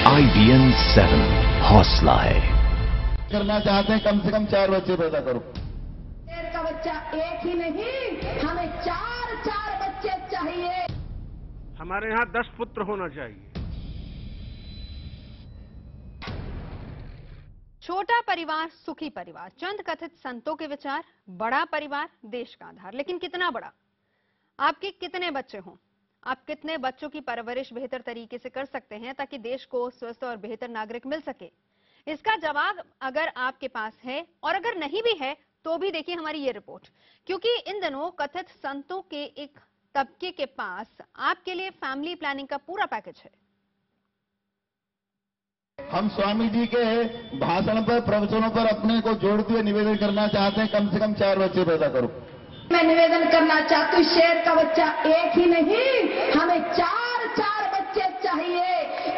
IBN 7 हौसला है। करना चाहते हैं कम से कम 4 बच्चे पैदा करो। शेर का बच्चा एक ही नहीं, हमें 4 बच्चे चाहिए। हमारे यहाँ 10 पुत्र होना चाहिए। छोटा परिवार सुखी परिवार, चंद कथित संतों के विचार। बड़ा परिवार देश का आधार, लेकिन कितना बड़ा? आपके कितने बच्चे हों? आप कितने बच्चों की परवरिश बेहतर तरीके से कर सकते हैं ताकि देश को स्वस्थ और बेहतर नागरिक मिल सके? इसका जवाब अगर आपके पास है, और अगर नहीं भी है तो भी देखिए हमारी ये रिपोर्ट, क्योंकि इन दिनों कथित संतों के एक तबके के पास आपके लिए फैमिली प्लानिंग का पूरा पैकेज है। हम स्वामी जी के भाषण पर, प्रवचनों पर अपने को जोड़ते हुए निवेदन करना चाहते हैं कम से कम 4 बच्चे पैदा करो। मैं निवेदन करना चाहती हूँ, शेर का बच्चा एक ही नहीं, हमें 4 बच्चे चाहिए।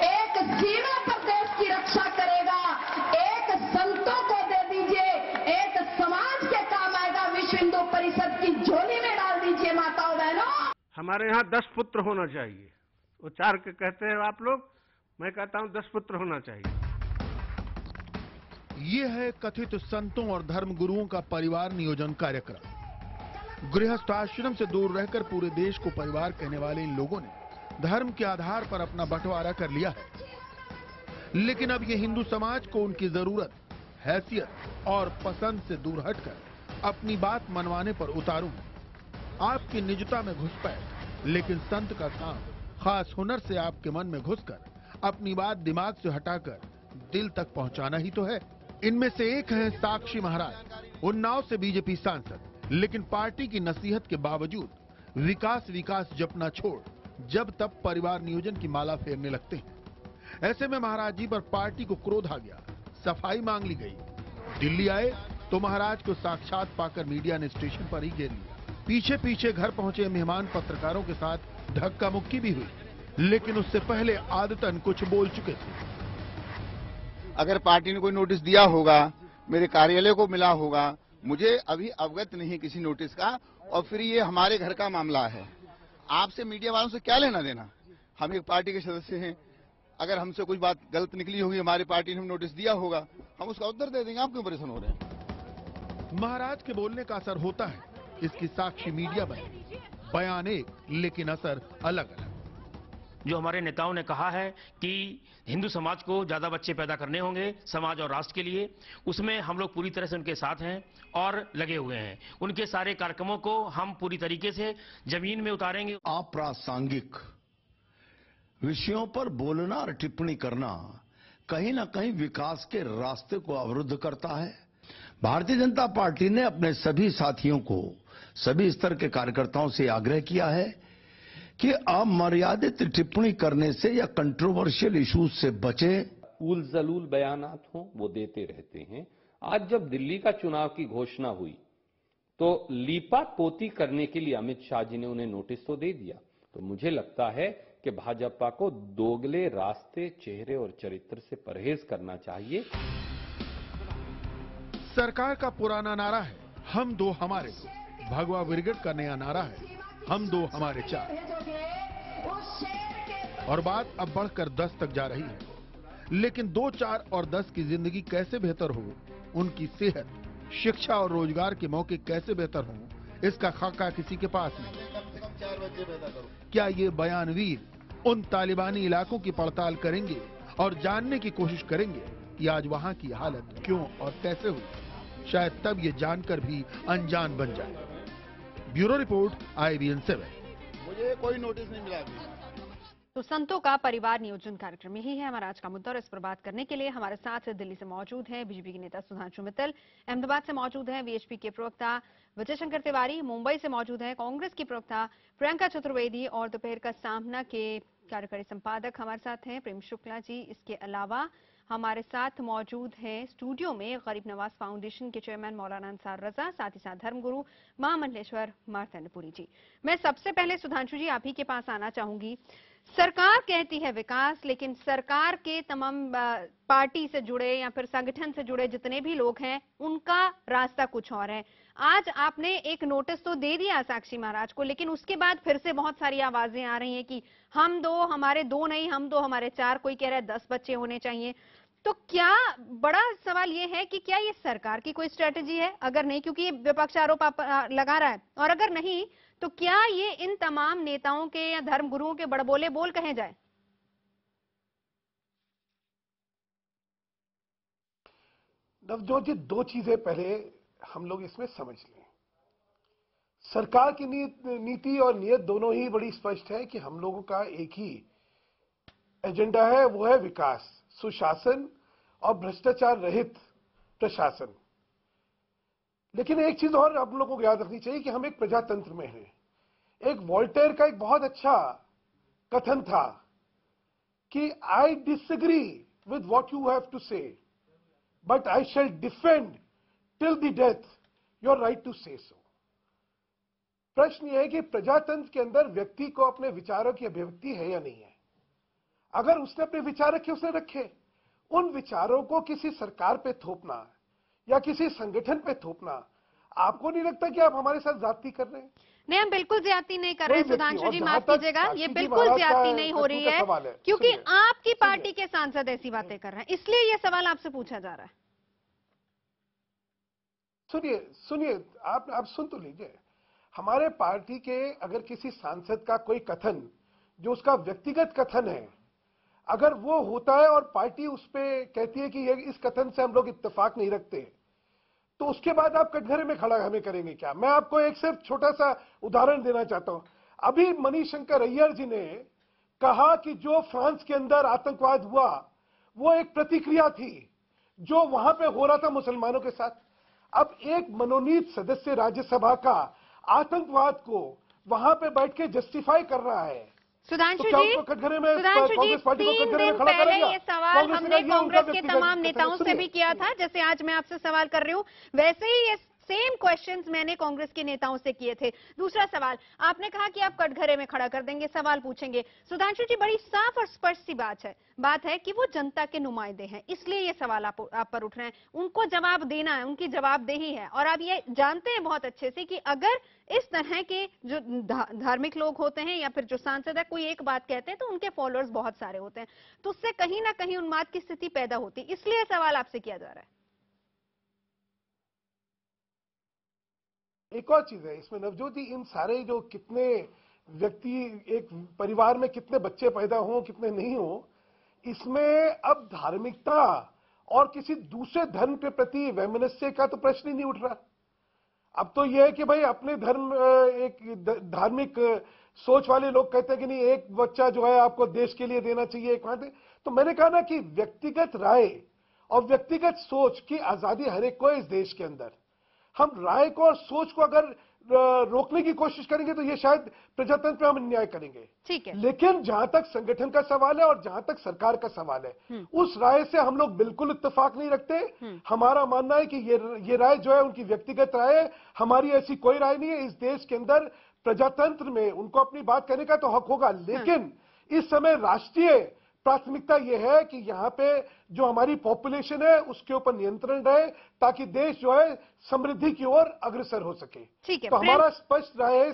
एक सीमा पर देश की रक्षा करेगा, एक संतों को दे दीजिए, एक समाज के काम आएगा। विश्व हिंदू परिषद की झोली में डाल दीजिए माताओं बहनों। हमारे यहाँ 10 पुत्र होना चाहिए। वो 4 के कहते हैं आप लोग, मैं कहता हूँ 10 पुत्र होना चाहिए। ये है कथित संतों और धर्म गुरुओं का परिवार नियोजन कार्यक्रम। गृहस्थ आश्रम से दूर रहकर पूरे देश को परिवार कहने वाले इन लोगों ने धर्म के आधार पर अपना बंटवारा कर लिया है। लेकिन अब ये हिंदू समाज को उनकी जरूरत, हैसियत और पसंद से दूर हटकर अपनी बात मनवाने पर उतारू है। आपकी निजता में घुसपैठ, लेकिन संत का काम खास हुनर से आपके मन में घुसकर अपनी बात दिमाग से हटाकर दिल तक पहुंचाना ही तो है। इनमें से एक हैं साक्षी महाराज, उन्नाव से बीजेपी सांसद, लेकिन पार्टी की नसीहत के बावजूद विकास जपना छोड़ जब तब परिवार नियोजन की माला फेरने लगते हैं। ऐसे में महाराज जी पर पार्टी को क्रोध आ गया, सफाई मांग ली गई। दिल्ली आए तो महाराज को साक्षात पाकर मीडिया ने स्टेशन पर ही घेर लिया। पीछे पीछे घर पहुंचे मेहमान पत्रकारों के साथ धक्का मुक्की भी हुई, लेकिन उससे पहले आदतन कुछ बोल चुके थे। अगर पार्टी ने कोई नोटिस दिया होगा, मेरे कार्यालय को मिला होगा, मुझे अभी अवगत नहीं किसी नोटिस का, और फिर ये हमारे घर का मामला है। आपसे मीडिया वालों से क्या लेना देना? हम एक पार्टी के सदस्य हैं। अगर हमसे कुछ बात गलत निकली होगी, हमारी पार्टी ने नोटिस दिया होगा, हम उसका उत्तर दे देंगे। आप क्यों परेशान हो रहे हैं? महाराज के बोलने का असर होता है, इसकी साक्षी मीडिया बने। बयान एक, लेकिन असर अलग अलग। जो हमारे नेताओं ने कहा है कि हिंदू समाज को ज्यादा बच्चे पैदा करने होंगे समाज और राष्ट्र के लिए, उसमें हम लोग पूरी तरह से उनके साथ हैं और लगे हुए हैं। उनके सारे कार्यक्रमों को हम पूरी तरीके से जमीन में उतारेंगे। अप्रासंगिक विषयों पर बोलना और टिप्पणी करना कहीं ना कहीं विकास के रास्ते को अवरुद्ध करता है। भारतीय जनता पार्टी ने अपने सभी साथियों को, सभी स्तर के कार्यकर्ताओं से आग्रह किया है कि अमर्यादित टिप्पणी करने से या कंट्रोवर्शियल इश्यूज से बचे। उल जलूल बयानात हों वो देते रहते हैं। आज जब दिल्ली का चुनाव की घोषणा हुई तो लीपा पोती करने के लिए अमित शाह जी ने उन्हें नोटिस तो दे दिया। तो मुझे लगता है कि भाजपा को दोगले रास्ते, चेहरे और चरित्र से परहेज करना चाहिए। सरकार का पुराना नारा है, हम दो हमारे दो। भगवा ब्रिगेड का नया नारा है, हम दो हमारे 4। और बात अब बढ़कर 10 तक जा रही है। लेकिन 2, 4 और 10 की जिंदगी कैसे बेहतर हो, उनकी सेहत, शिक्षा और रोजगार के मौके कैसे बेहतर हो, इसका खाका किसी के पास नहीं। कम से कम 4 बच्चे पैदा करो। क्या ये बयानवीर उन तालिबानी इलाकों की पड़ताल करेंगे और जानने की कोशिश करेंगे कि आज वहां की हालत क्यों और कैसे हुई? शायद तब ये जानकर भी अनजान बन जाए। Bureau report, IBN 7। मुझे कोई नोटिस नहीं मिला अभी। तो संतों का परिवार नियोजन कार्यक्रम यही है हमारा आज का मुद्दा, और इस पर बात करने के लिए हमारे साथ दिल्ली से मौजूद हैं बीजेपी के नेता सुधांशु मित्तल, अहमदाबाद से मौजूद हैं VHP के प्रवक्ता विजय शंकर तिवारी, मुंबई से मौजूद हैं कांग्रेस की प्रवक्ता प्रियंका चतुर्वेदी, और दोपहर का सामना के कार्यकारी संपादक हमारे साथ हैं प्रेम शुक्ला जी। इसके अलावा हमारे साथ मौजूद हैं स्टूडियो में गरीब नवाज फाउंडेशन के चेयरमैन मौलाना अंसार रजा, साथ ही साथ धर्मगुरु महामंडलेश्वर मार्तंडपुरी जी। मैं सबसे पहले सुधांशु जी आप ही के पास आना चाहूंगी। सरकार कहती है विकास, लेकिन सरकार के तमाम पार्टी से जुड़े या फिर संगठन से जुड़े जितने भी लोग हैं उनका रास्ता कुछ और है। आज आपने एक नोटिस तो दे दिया साक्षी महाराज को, लेकिन उसके बाद फिर से बहुत सारी आवाजें आ रही हैं कि हम दो, हमारे दो नहीं, हम दो, हमारे चार, कोई कह रहा है 10 बच्चे होने चाहिए। तो क्या बड़ा सवाल ये है कि क्या ये सरकार की कोई स्ट्रेटेजी है? अगर नहीं, क्योंकि ये विपक्ष आरोप लगा रहा है, और अगर नहीं तो क्या ये इन तमाम नेताओं के या धर्मगुरुओं के बड़बोले बोल कहे जाए? नवजोत जी, दो चीजें पहले हम लोग इसमें समझ लें। सरकार की नीति और नियत दोनों ही बड़ी स्पष्ट है कि हम लोगों का एक ही एजेंडा है, वो है विकास, सुशासन और भ्रष्टाचार रहित प्रशासन। लेकिन एक चीज और आप लोगों को याद रखनी चाहिए कि हम एक प्रजातंत्र में हैं। एक वॉल्टेयर का एक बहुत अच्छा कथन था कि I disagree with what you have to say, but I shall defend till the death your right to say so. प्रश्न यह है कि प्रजातंत्र के अंदर व्यक्ति को अपने विचारों की अभिव्यक्ति है या नहीं है। अगर उसने अपने विचार रखे, उसने रखे। उन विचारों को किसी सरकार पे थोपना या किसी संगठन पे थोपना, आपको नहीं लगता कि आप हमारे साथ ज्यादती कर रहे हैं? नहीं, हम बिल्कुल ज्यादती नहीं कर रहे हैं सुधांशु जी, माफ कीजिएगा, ये बिल्कुल ज्यादती नहीं हो रही है, क्योंकि आपकी पार्टी के सांसद ऐसी बातें कर रहे हैं, इसलिए ये सवाल आपसे पूछा जा रहा है। सुनिए, आप सुन तो लीजिए। हमारे पार्टी के अगर किसी सांसद का कोई कथन जो उसका व्यक्तिगत कथन है, अगर वो होता है और पार्टी उस पे कहती है कि ये इस कथन से हम लोग इत्तेफाक नहीं रखते, तो उसके बाद आप कटघरे में खड़ा हमें करेंगे क्या? मैं आपको एक सिर्फ छोटा सा उदाहरण देना चाहता हूं। अभी मणिशंकर अय्यर जी ने कहा कि जो फ्रांस के अंदर आतंकवाद हुआ वो एक प्रतिक्रिया थी जो वहां पे हो रहा था मुसलमानों के साथ। अब एक मनोनीत सदस्य राज्यसभा का आतंकवाद को वहां पे बैठ के जस्टिफाई कर रहा है। सुधांशु तो जी, सुधांशु जी, 3 दिन पहले ये सवाल हमने कांग्रेस के तमाम नेताओं से भी किया था, जैसे आज मैं आपसे सवाल कर रही हूं, वैसे ही ये सेम क्वेश्चंस मैंने कांग्रेस के नेताओं से किए थे। दूसरा सवाल, आपने कहा कि आप कटघरे में खड़ा कर देंगे, सवाल पूछेंगे। सुधांशु जी, बड़ी साफ और स्पष्ट सी बात है कि वो जनता के नुमाइंदे हैं, इसलिए ये सवाल आप पर उठ रहे हैं। उनको जवाब देना है, उनकी जवाबदेही है, और आप ये जानते हैं बहुत अच्छे से कि अगर इस तरह के जो धार्मिक लोग होते हैं या फिर जो सांसद है कोई एक बात कहते हैं तो उनके फॉलोअर्स बहुत सारे होते हैं, तो उससे कहीं ना कहीं उन्माद की स्थिति पैदा होती, इसलिए सवाल आपसे किया जा रहा है। एक और चीज है इसमें नवजोत जी, इन सारे जो कितने व्यक्ति एक परिवार में कितने बच्चे पैदा हो कितने नहीं हो, इसमें अब धार्मिकता और किसी दूसरे धर्म के प्रति वैमनस्य का तो प्रश्न ही नहीं उठ रहा। अब तो यह है कि भाई अपने धर्म, एक धार्मिक सोच वाले लोग कहते हैं कि नहीं, एक बच्चा जो है आपको देश के लिए देना चाहिए, एक वहां। तो मैंने कहा ना कि व्यक्तिगत राय और व्यक्तिगत सोच की आजादी हर एक को है इस देश के अंदर। हम राय को और सोच को अगर रोकने की कोशिश करेंगे तो ये शायद प्रजातंत्र में हम अन्याय करेंगे। ठीक है। लेकिन जहां तक संगठन का सवाल है और जहां तक सरकार का सवाल है, उस राय से हम लोग बिल्कुल इत्तेफाक नहीं रखते। हमारा मानना है कि ये राय जो है उनकी व्यक्तिगत राय है, हमारी ऐसी कोई राय नहीं है। इस देश के अंदर प्रजातंत्र में उनको अपनी बात कहने का तो हक होगा, लेकिन इस समय राष्ट्रीय प्राथमिकता यह है कि यहाँ पे जो हमारी पॉपुलेशन है उसके ऊपर नियंत्रण रहे, ताकि देश जो है समृद्धि की ओर अग्रसर हो सके। ठीक है, तो हमारा स्पष्ट राय है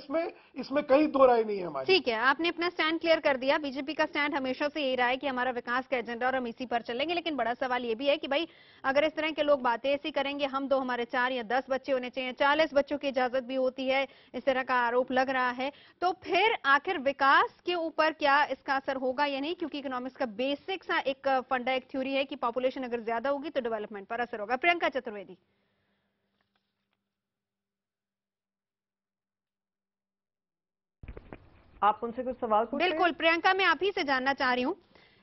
इसमें कहीं दो राय नहीं है हमारी। ठीक है, आपने अपना स्टैंड क्लियर कर दिया। बीजेपी का स्टैंड हमेशा से यही रहा है कि हमारा विकास का एजेंडा और हम इसी पर चलेंगे। लेकिन बड़ा सवाल ये भी है कि भाई अगर इस तरह के लोग बातें ऐसी करेंगे, हम दो, हमारे 4 या 10 बच्चे होने चाहिए, 40 बच्चों की इजाजत भी होती है, इस तरह का आरोप लग रहा है, तो फिर आखिर विकास के ऊपर क्या इसका असर होगा या नहीं? क्योंकि इकोनॉमिक्स का बेसिक सा एक फंडा, एक थ्योरी है कि पॉपुलेशन अगर ज्यादा होगी तो डेवलपमेंट पर असर होगा। प्रियंका चतुर्वेदी, आप उनसे कुछ सवाल पूछ रहे हैं? बिल्कुल प्रियंका, मैं आप ही से जानना चाह रही हूं,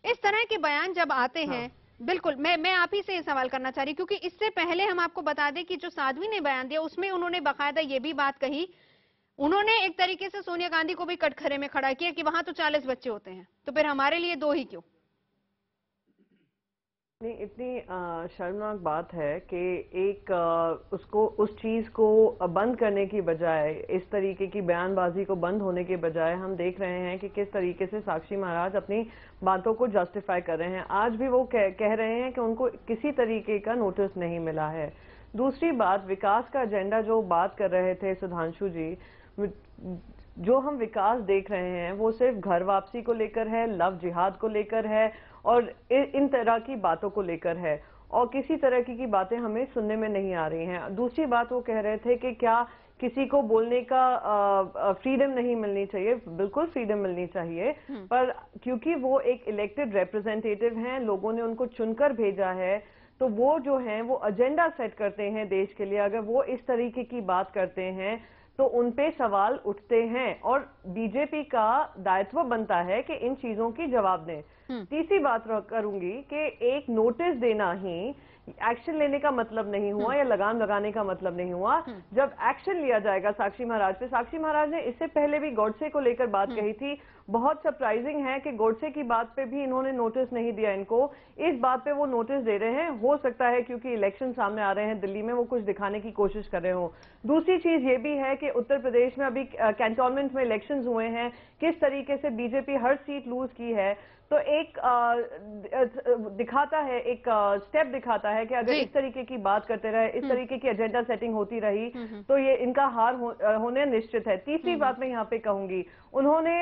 इस तरह के बयान जब आते हैं, बिल्कुल मैं आप ही से सवाल करना चाह रही हूं, क्योंकि इससे पहले हम आपको बता दें कि जो साध्वी ने बयान दिया उसमें उन्होंने बाकायदा ये भी बात कही, उन्होंने एक तरीके से सोनिया गांधी को भी कटघरे में खड़ा किया कि वहां तो 40 बच्चे होते हैं, तो फिर हमारे लिए 2 ही क्यों? नहीं, इतनी शर्मनाक बात है कि एक उसको उस चीज को बंद करने की बजाय, इस तरीके की बयानबाजी को बंद होने के बजाय हम देख रहे हैं कि किस तरीके से साक्षी महाराज अपनी बातों को जस्टिफाई कर रहे हैं। आज भी वो कह रहे हैं कि उनको किसी तरीके का नोटिस नहीं मिला है। दूसरी बात, विकास का एजेंडा जो बात कर रहे थे सुधांशु जी, जो हम विकास देख रहे हैं वो सिर्फ घर वापसी को लेकर है, लव जिहाद को लेकर है और इन तरह की बातों को लेकर है, और किसी तरह की बातें हमें सुनने में नहीं आ रही हैं। दूसरी बात, वो कह रहे थे कि क्या किसी को बोलने का फ्रीडम नहीं मिलनी चाहिए। बिल्कुल फ्रीडम मिलनी चाहिए, पर क्योंकि वो एक इलेक्टेड रिप्रेजेंटेटिव हैं, लोगों ने उनको चुनकर भेजा है, तो वो जो हैं वो एजेंडा सेट करते हैं देश के लिए। अगर वो इस तरीके की बात करते हैं तो उन पे सवाल उठते हैं और बीजेपी का दायित्व बनता है कि इन चीजों की जवाब दें। तीसरी बात करूंगी कि एक नोटिस देना ही एक्शन लेने का मतलब नहीं हुआ या लगाम लगाने का मतलब नहीं हुआ। जब एक्शन लिया जाएगा साक्षी महाराज पे, साक्षी महाराज ने इससे पहले भी गोडसे को लेकर बात कही थी। बहुत सरप्राइजिंग है कि गोडसे की बात पे भी इन्होंने नोटिस नहीं दिया इनको, इस बात पे वो नोटिस दे रहे हैं। हो सकता है क्योंकि इलेक्शन सामने आ रहे हैं दिल्ली में, वो कुछ दिखाने की कोशिश कर रहे हो। दूसरी चीज ये भी है कि उत्तर प्रदेश में अभी कैंटोनमेंट में इलेक्शंस हुए हैं, किस तरीके से बीजेपी हर सीट लूज की है, तो एक दिखाता है, एक स्टेप दिखाता है कि अगर इस तरीके की बात करते रहे, इस तरीके की एजेंडा सेटिंग होती रही तो ये इनका हार होने निश्चित है। तीसरी बात मैं यहाँ पे कहूंगी, उन्होंने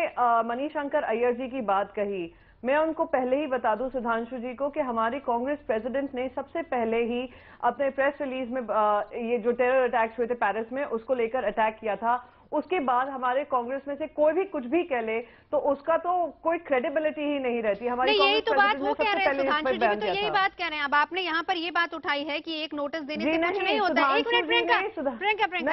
मणिशंकर अय्यर जी की बात कही। मैं उनको पहले ही बता दूं सुधांशु जी को कि हमारी कांग्रेस प्रेसिडेंट ने सबसे पहले ही अपने प्रेस रिलीज में ये जो टेरर अटैक्स हुए थे पेरिस में, उसको लेकर अटैक किया था। उसके बाद हमारे कांग्रेस में से कोई भी कुछ भी कह ले तो उसका तो कोई क्रेडिबिलिटी ही नहीं रहती। हमारी यही तो बात वो कह रहे हैं सुधांशु जी भी तो यही बात कह रहे हैं। अब आपने यहाँ पर ये बात उठाई है कि एक नोटिस देने से कुछ नहीं होता। एक मिनट प्रियंका,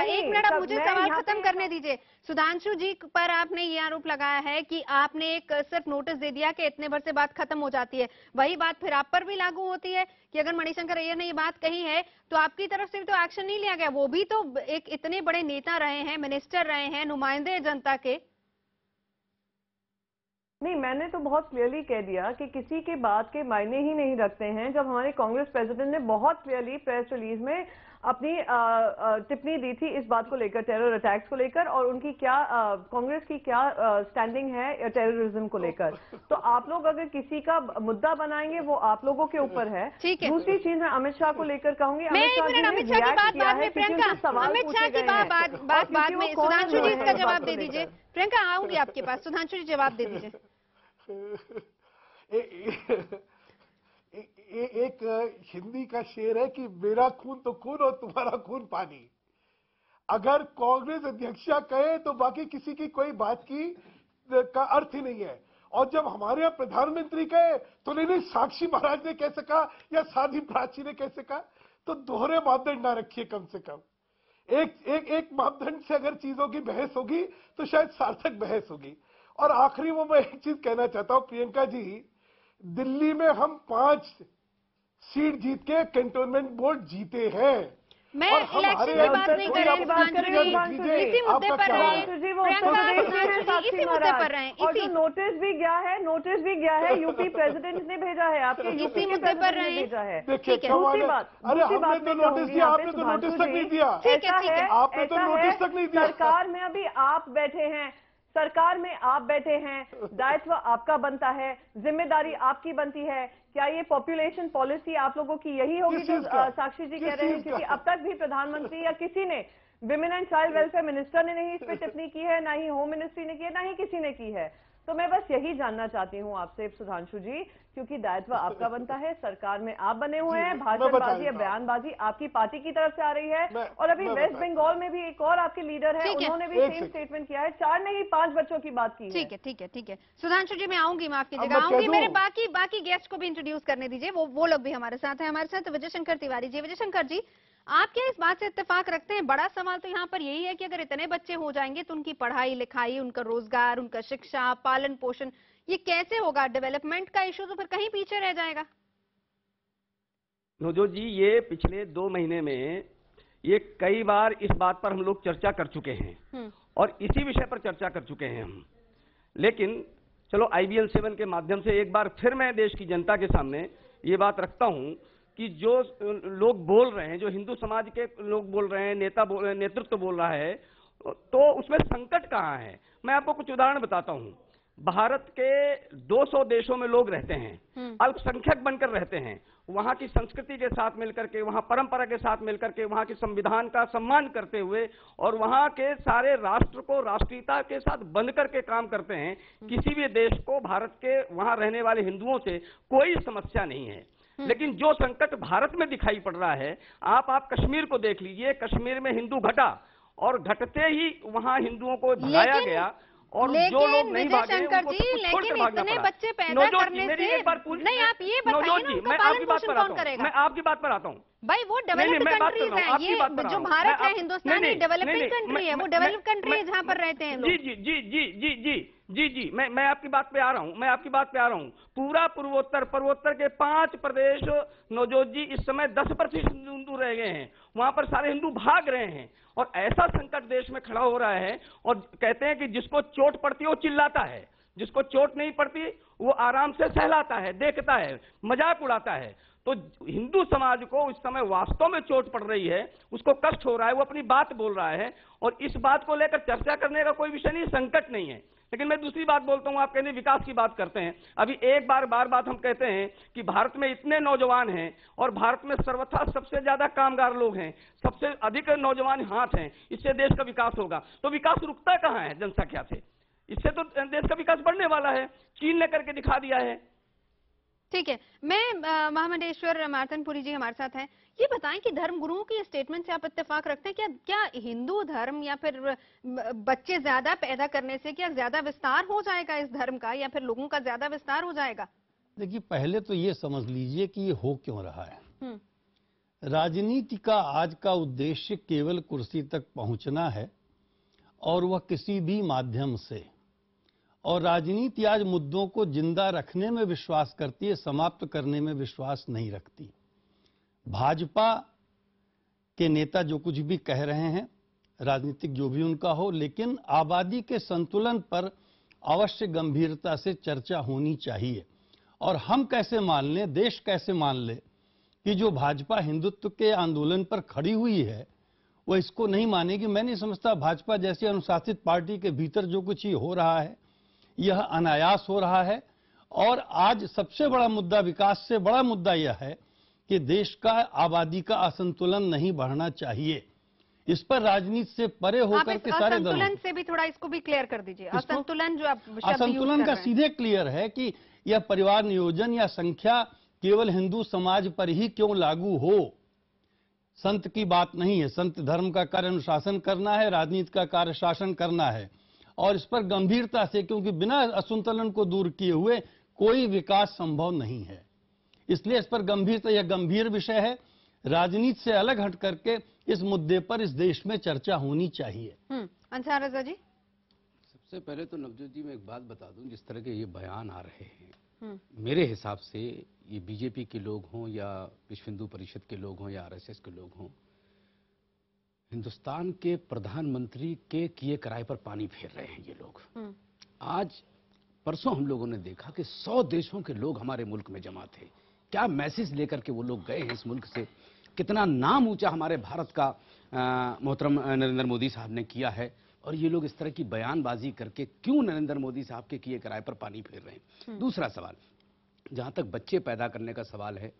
एक मिनट, आप मुझे सवाल खत्म करने दीजिए। सुधांशु जी पर आपने ये आरोप लगाया है कि आपने एक सिर्फ नोटिस दे दिया कि इतने भर से बात खत्म हो जाती है। वही बात फिर आप पर भी लागू होती है कि अगर मणिशंकर अय्यर ने ये बात कही है तो आपकी तरफ से भी तो एक्शन नहीं लिया गया। वो भी तो एक इतने बड़े नेता रहे हैं, मिनिस्टर रहे हैं, नुमाइंदे जनता के। नहीं, मैंने तो बहुत क्लियरली कह दिया कि किसी के बात के मायने ही नहीं रखते हैं। जब हमारे कांग्रेस प्रेसिडेंट ने बहुत क्लियरली प्रेस रिलीज में अपनी टिप्पणी दी थी इस बात को लेकर, टेरर अटैक्स को लेकर, और उनकी क्या कांग्रेस की क्या स्टैंडिंग है टेररिज्म को लेकर। तो आप लोग अगर किसी का मुद्दा बनाएंगे वो आप लोगों के ऊपर है। दूसरी चीज मैं अमित शाह को लेकर कहूंगी, अमित शाह की बात बाद में, प्रियंका अमित शाह की बात बाद में, सुधांशु जी इसका जवाब दे दीजिए। प्रियंका आऊंगी आपके पास, सुधांशु जी जवाब दे दीजिए। एक हिंदी का शेर है कि मेरा खून तो खून और तुम्हारा खून पानी। अगर कांग्रेस अध्यक्षा कहे तो बाकी किसी की कोई बात का अर्थ ही नहीं है। और जब हमारे यहाँ प्रधानमंत्री कहे तो नहीं साक्षी महाराज ने कह सका या साधी प्राची ने कह सका, तो दोहरे मापदंड ना रखिए। कम से कम एक मापदंड से अगर चीजों की बहस होगी तो शायद सार्थक बहस होगी। और आखिरी में मैं एक चीज कहना चाहता हूं, प्रियंका जी, दिल्ली में हम 5 सीट जीत के कैंटोनमेंट बोर्ड जीते हैं। मैं इलेक्शन की बात नहीं कर रही, इसी मुद्दे पर रहे, इसी मुद्दे पर रहे। और जो नोटिस भी गया है यूपी प्रेसिडेंट ने भेजा है आपके, इसी मुद्दे पर रहे। ठीक है, दूसरी बात, अरे हमने तो नोटिस दिया, आपने तो नोटिस तक नहीं दिया। आपने तो नोटिस तक नहीं दिया। सरकार में अभी आप बैठे हैं, सरकार में आप बैठे हैं, दायित्व आपका बनता है, जिम्मेदारी आपकी बनती है। क्या ये पॉपुलेशन पॉलिसी आप लोगों की यही होगी जो साक्षी जी कह रहे हैं? क्योंकि अब तक भी प्रधानमंत्री या किसी ने, women and child welfare minister ने नहीं इस पर टिप्पणी की है, ना ही होम मिनिस्ट्री ने की है, ना ही किसी ने की है। तो मैं बस यही जानना चाहती हूँ आपसे सुधांशु जी, क्योंकि दायित्व आपका बनता है, सरकार में आप बने हुए हैं, भाषणबाजी या बयानबाजी आपकी पार्टी की तरफ से आ रही है। और अभी वेस्ट बंगाल में भी एक और आपके लीडर है, उन्होंने भी सेम स्टेटमेंट किया है, 4 नहीं 5 बच्चों की बात की है। ठीक है सुधांशु जी, मैं आऊंगी, माफ कीजिएगा, आऊंगी। मेरे बाकी गेस्ट को भी इंट्रोड्यूस करने दीजिए, वो लोग भी हमारे साथ हैं। हमारे साथ विजय शंकर तिवारी जी। विजय शंकर जी, आप क्या इस बात से इत्तेफाक रखते हैं? बड़ा सवाल तो यहाँ पर यही है कि अगर इतने बच्चे हो जाएंगे तो उनकी पढ़ाई लिखाई, उनका रोजगार, उनका शिक्षा, पालन पोषण, ये कैसे होगा? डेवलपमेंट का इशू तो फिर कहीं पीछे रह जाएगा। नवजोत जी, ये पिछले 2 महीने में ये कई बार इस बात पर हम लोग चर्चा कर चुके हैं और इसी विषय पर चर्चा कर चुके हैं हम। लेकिन चलो IBL 7 के माध्यम से एक बार फिर मैं देश की जनता के सामने ये बात रखता हूं कि जो लोग बोल रहे हैं, जो हिंदू समाज के लोग बोल रहे हैं, नेतृत्व बोल रहा है, तो उसमें संकट कहाँ है? मैं आपको कुछ उदाहरण बताता हूं। भारत के 200 देशों में लोग रहते हैं, अल्पसंख्यक बनकर रहते हैं, वहां की संस्कृति के साथ मिलकर के, वहां परंपरा के साथ मिलकर के, वहां के संविधान का सम्मान करते हुए और वहां के सारे राष्ट्र को राष्ट्रीयता के साथ बंध करके काम करते हैं। किसी भी देश को भारत के वहां रहने वाले हिंदुओं से कोई समस्या नहीं है। लेकिन जो संकट भारत में दिखाई पड़ रहा है, आप कश्मीर को देख लीजिए। कश्मीर में हिंदू घटा और घटते ही वहां हिंदुओं को भगाया गया, और जो लोग नहीं भागे उनको सब कुछ छोड़कर भागना पड़ा। बच्चे पैदा करने मेरी से एक बार पूछ, नहीं, आप ये बताइए ना, उनका मैं आपकी पालन बात पोषण पर कौन आता हूं, करेगा? मैं आपकी बात पर आता हूं भाई, वो डेवलप्ड कंट्रीज है, ये जो भारत है, हिंदुस्तान डेवलपिंग कंट्री है, वो डेवलप्ड कंट्री है जहां पर रहते हैं लोग। जी, मैं आपकी बात पे आ रहा हूं। पूरा पूर्वोत्तर के 5 प्रदेश नवजोत जी इस समय 10% हिंदू रह गए हैं, वहां पर सारे हिंदू भाग रहे हैं, और ऐसा संकट देश में खड़ा हो रहा है। और कहते हैं कि जिसको चोट पड़ती है वो चिल्लाता है, जिसको चोट नहीं पड़ती वो आराम से सहलाता है, देखता है, मजाक उड़ाता है। तो हिंदू समाज को इस समय वास्तव में चोट पड़ रही है, उसको कष्ट हो रहा है, वो अपनी बात बोल रहा है, और इस बात को लेकर चर्चा करने का कोई विषय नहीं, संकट नहीं है। लेकिन मैं दूसरी बात बोलता हूं, आप कहते हैं विकास की बात करते हैं। अभी एक बार बात हम कहते हैं कि भारत में इतने नौजवान हैं, और भारत में सर्वथा सबसे ज्यादा कामगार लोग हैं, सबसे अधिक नौजवान हाथ हैं, इससे देश का विकास होगा। तो विकास रुकता कहां है जनसंख्या से? इससे तो देश का विकास बढ़ने वाला है। चीन ने करके दिखा दिया है। ठीक है, मैं महामंडेश्वर मार्तनपुरी जी हमारे साथ हैं। ये बताएं कि धर्म गुरुओं की स्टेटमेंट से आप इत्तेफाक रखते हैं? क्या हिंदू धर्म या फिर बच्चे ज्यादा पैदा करने से क्या ज्यादा विस्तार हो जाएगा इस धर्म का, या फिर लोगों का ज्यादा विस्तार हो जाएगा? देखिए, पहले तो ये समझ लीजिए कि ये हो क्यों रहा है। राजनीति का आज का उद्देश्य केवल कुर्सी तक पहुंचना है, और वह किसी भी माध्यम से। और राजनीति आज मुद्दों को जिंदा रखने में विश्वास करती है, समाप्त करने में विश्वास नहीं रखती। भाजपा के नेता जो कुछ भी कह रहे हैं, राजनीतिक जो भी उनका हो, लेकिन आबादी के संतुलन पर अवश्य गंभीरता से चर्चा होनी चाहिए। और हम कैसे मान लें, देश कैसे मान ले कि जो भाजपा हिंदुत्व के आंदोलन पर खड़ी हुई है वो इसको नहीं मानेगी। मैं नहीं समझता भाजपा जैसी अनुशासित पार्टी के भीतर जो कुछ ही हो रहा है यह अनायास हो रहा है। और आज सबसे बड़ा मुद्दा, विकास से बड़ा मुद्दा यह है कि देश का आबादी का असंतुलन नहीं बढ़ना चाहिए। इस पर राजनीति से परे होकर के सारे दलों, असंतुलन से भी थोड़ा इसको भी क्लियर कर दीजिए। असंतुलन जो आप असंतुलन का सीधे क्लियर है कि यह परिवार नियोजन या संख्या केवल हिंदू समाज पर ही क्यों लागू हो। संत की बात नहीं है। संत धर्म का कार्य अनुशासन करना है, राजनीति का कार्य शासन करना है, और इस पर गंभीरता से, क्योंकि बिना असंतुलन को दूर किए हुए कोई विकास संभव नहीं है। इसलिए इस पर गंभीरता, यह गंभीर विषय है। राजनीति से अलग हट करके इस मुद्दे पर इस देश में चर्चा होनी चाहिए। अंसार रजा जी, सबसे पहले तो नवजोत जी मैं एक बात बता दूं, जिस तरह के ये बयान आ रहे हैं, मेरे हिसाब से ये बीजेपी के लोग हों या विश्व हिंदू परिषद के लोग हों या आरएसएस के लोग हों, हिंदुस्तान के प्रधानमंत्री के किए कराए पर पानी फेर रहे हैं ये लोग। आज परसों हम लोगों ने देखा कि 100 देशों के लोग हमारे मुल्क में जमा थे। क्या मैसेज लेकर के वो लोग गए हैं इस मुल्क से, कितना नाम ऊंचा हमारे भारत का मोहतरम नरेंद्र मोदी साहब ने किया है, और ये लोग इस तरह की बयानबाजी करके क्यों नरेंद्र मोदी साहब के किए कराए पर पानी फेर रहे हैं। दूसरा सवाल, जहां तक बच्चे पैदा करने का सवाल है,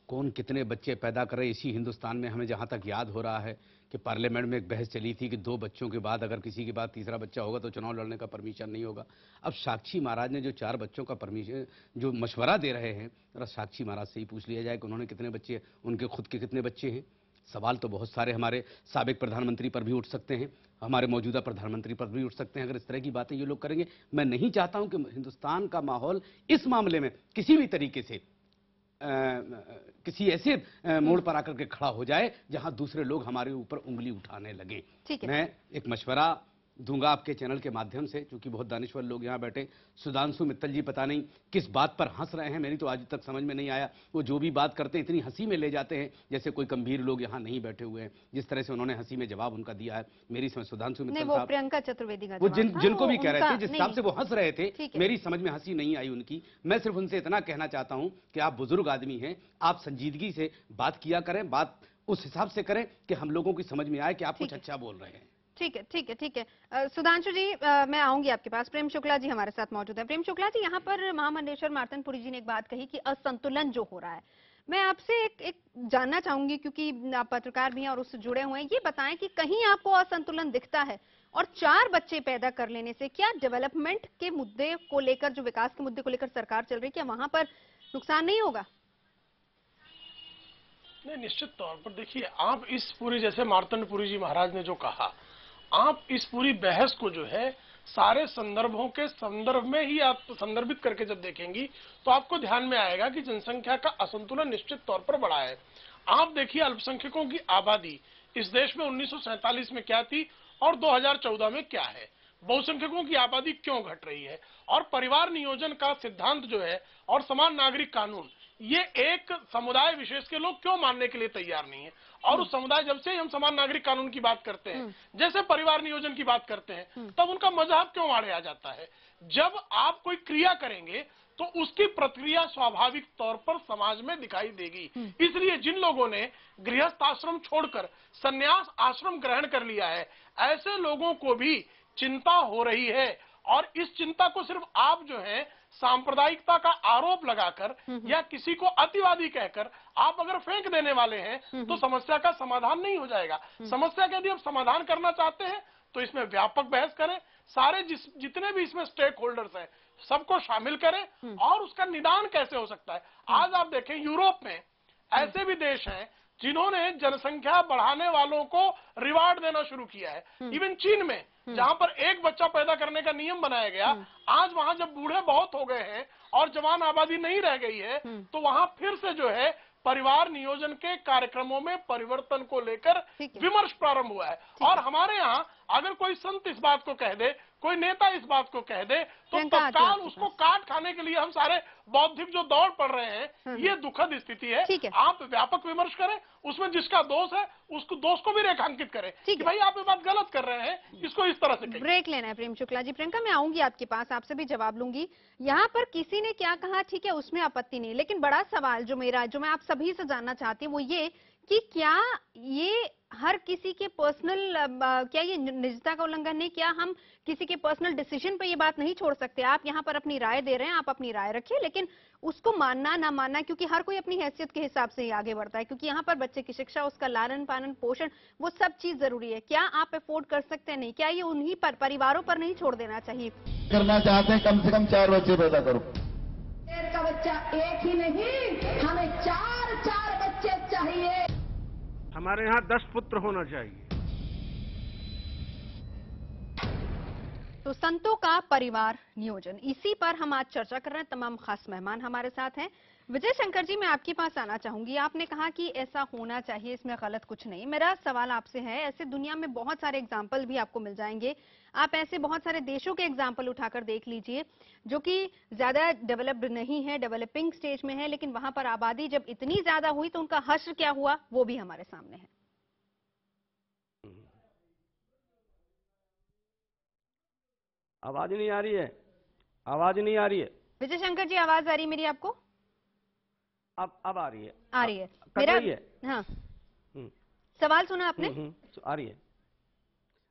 कौन कितने बच्चे पैदा कर रहे, इसी हिंदुस्तान में हमें जहां तक याद हो रहा है कि पार्लियामेंट में एक बहस चली थी कि 2 बच्चों के बाद अगर किसी के बाद तीसरा बच्चा होगा तो चुनाव लड़ने का परमिशन नहीं होगा। अब साक्षी महाराज ने जो 4 बच्चों का परमिशन, जो मशवरा दे रहे हैं, जरा साक्षी महाराज से ही पूछ लिया जाए कि उन्होंने कितने बच्चे, उनके खुद के कितने बच्चे हैं। सवाल तो बहुत सारे हमारे साबिक प्रधानमंत्री पर भी उठ सकते हैं, हमारे मौजूदा प्रधानमंत्री पर भी उठ सकते हैं, अगर इस तरह की बातें ये लोग करेंगे। मैं नहीं चाहता हूं कि हिंदुस्तान का माहौल इस मामले में किसी भी तरीके से किसी ऐसे मोड़ पर आकर के खड़ा हो जाए जहां दूसरे लोग हमारे ऊपर उंगली उठाने लगे। मैं एक मशवरा दूंगा आपके चैनल के माध्यम से, क्योंकि बहुत दानिश्वर लोग यहाँ बैठे। सुधांशु मित्तल जी पता नहीं किस बात पर हंस रहे हैं, मेरी तो आज तक समझ में नहीं आया। वो जो भी बात करते हैं इतनी हंसी में ले जाते हैं जैसे कोई गंभीर लोग यहाँ नहीं बैठे हुए हैं। जिस तरह से उन्होंने हंसी में जवाब उनका दिया है, मेरी समझ सुधांशु मित्तल साहब, प्रियंका चतुर्वेदी का वो जिनको भी कह रहे थे, जिस हिसाब से वो हंस रहे थे, मेरी समझ में हंसी नहीं आई उनकी। मैं सिर्फ उनसे इतना कहना चाहता हूं कि आप बुजुर्ग आदमी हैं, आप संजीदगी से बात किया करें, बात उस हिसाब से करें कि हम लोगों की समझ में आए कि आप कुछ अच्छा बोल रहे हैं। ठीक है, ठीक है, ठीक है। सुधांशु जी, मैं आऊंगी आपके पास। प्रेम शुक्ला जी हमारे साथ मौजूद है। प्रेम शुक्ला जी, यहाँ पर महामंडलेश्वर मार्तंडपुरी जी ने एक बात कही कि असंतुलन जो हो रहा है, मैं आपसे एक जानना चाहूंगी, क्योंकि आप पत्रकार भी हैं और उससे जुड़े हुए हैं, ये बताएं कि कहीं आपको असंतुलन दिखता है? और 4 बच्चे पैदा कर लेने से क्या डेवलपमेंट के मुद्दे को लेकर, जो विकास के मुद्दे को लेकर सरकार चल रही है, क्या वहां पर नुकसान नहीं होगा? नहीं, निश्चित तौर पर देखिए, आप इस पूरी, जैसे मार्तंडपुरी जी महाराज ने जो कहा, आप इस पूरी बहस को जो है सारे संदर्भों के संदर्भ में ही आप संदर्भित करके जब देखेंगी तो आपको ध्यान में आएगा कि जनसंख्या का असंतुलन निश्चित तौर पर बढ़ा है। आप देखिए अल्पसंख्यकों की आबादी इस देश में 1947 में क्या थी और 2014 में क्या है, बहुसंख्यकों की आबादी क्यों घट रही है, और परिवार नियोजन का सिद्धांत जो है और समान नागरिक कानून, ये एक समुदाय विशेष के लोग क्यों मानने के लिए तैयार नहीं है। और उस समुदाय, जब से हम समान नागरिक कानून की बात करते हैं, जैसे परिवार नियोजन की बात करते हैं, तब उनका मजहब क्यों आड़े आ जाता है। जब आप कोई क्रिया करेंगे तो उसकी प्रतिक्रिया स्वाभाविक तौर पर समाज में दिखाई देगी। इसलिए जिन लोगों ने गृहस्थ आश्रम छोड़कर संन्यास आश्रम ग्रहण कर लिया है, ऐसे लोगों को भी चिंता हो रही है। और इस चिंता को सिर्फ आप जो है सांप्रदायिकता का आरोप लगाकर या किसी को अतिवादी कहकर आप अगर फेंक देने वाले हैं तो समस्या का समाधान नहीं हो जाएगा। समस्या का यदि आप समाधान करना चाहते हैं तो इसमें व्यापक बहस करें, सारे जितने भी इसमें स्टेक होल्डर्स हैं सबको शामिल करें और उसका निदान कैसे हो सकता है। आज आप देखें यूरोप में ऐसे भी देश हैं जिन्होंने जनसंख्या बढ़ाने वालों को रिवार्ड देना शुरू किया है। इवन चीन में जहां पर एक बच्चा पैदा करने का नियम बनाया गया, आज वहां जब बूढ़े बहुत हो गए हैं और जवान आबादी नहीं रह गई है तो वहां फिर से जो है परिवार नियोजन के कार्यक्रमों में परिवर्तन को लेकर विमर्श प्रारंभ हुआ है। और हमारे यहाँ अगर कोई संत इस बात को कह दे, कोई नेता इस बात को कह दे, तो तत्काल उसको काट खाने के लिए हम सारे बौद्धिक जो दौड़ पड़ रहे हैं, ये दुखद स्थिति है। आप व्यापक विमर्श करें, उसमें जिसका दोष है उसको दोष को भी रेखांकित करें कि भाई आप ये बात गलत कर रहे हैं, इसको इस तरह से करें। ब्रेक लेना है प्रेम शुक्ला जी। प्रियंका, मैं आऊंगी आपके पास, आपसे भी जवाब लूंगी। यहाँ पर किसी ने क्या कहा, ठीक है, उसमें आपत्ति नहीं, लेकिन बड़ा सवाल जो मैं आप सभी से जानना चाहती हूँ वो ये कि क्या ये हर किसी के पर्सनल, क्या ये निजता का उल्लंघन नहीं, क्या हम किसी के पर्सनल डिसीजन पे ये बात नहीं छोड़ सकते? आप यहाँ पर अपनी राय दे रहे हैं, आप अपनी राय रखिए, लेकिन उसको मानना ना मानना, क्योंकि हर कोई अपनी हैसियत के हिसाब से ही आगे बढ़ता है, क्योंकि यहाँ पर बच्चे की शिक्षा, उसका लालन पालन पोषण, वो सब चीज जरूरी है। क्या आप अफोर्ड कर सकते हैं? नहीं, क्या ये उन्हीं पर, परिवारों पर नहीं छोड़ देना चाहिए? करना चाहते हैं कम से कम 4 बच्चे पैदा करो। एक का बच्चा एक ही नहीं, हमें 4 बच्चे चाहिए। हमारे यहाँ 10 पुत्र होना चाहिए। तो संतों का परिवार नियोजन, इसी पर हम आज चर्चा कर रहे हैं। तमाम खास मेहमान हमारे साथ हैं। विजय शंकर जी, मैं आपके पास आना चाहूंगी। आपने कहा कि ऐसा होना चाहिए, इसमें गलत कुछ नहीं। मेरा सवाल आपसे है, ऐसे दुनिया में बहुत सारे एग्जाम्पल भी आपको मिल जाएंगे, आप ऐसे बहुत सारे देशों के एग्जाम्पल उठाकर देख लीजिए जो कि ज्यादा डेवलप्ड नहीं है, डेवलपिंग स्टेज में है, लेकिन वहां पर आबादी जब इतनी ज्यादा हुई तो उनका हश्र क्या हुआ वो भी हमारे सामने है। आवाज नहीं आ रही है, आवाज नहीं आ रही है। विजय शंकर जी, आवाज आ रही है मेरी आपको? अब आ रही है, आ रही है मेरा? हाँ, सवाल सुना आपने? आ रही है,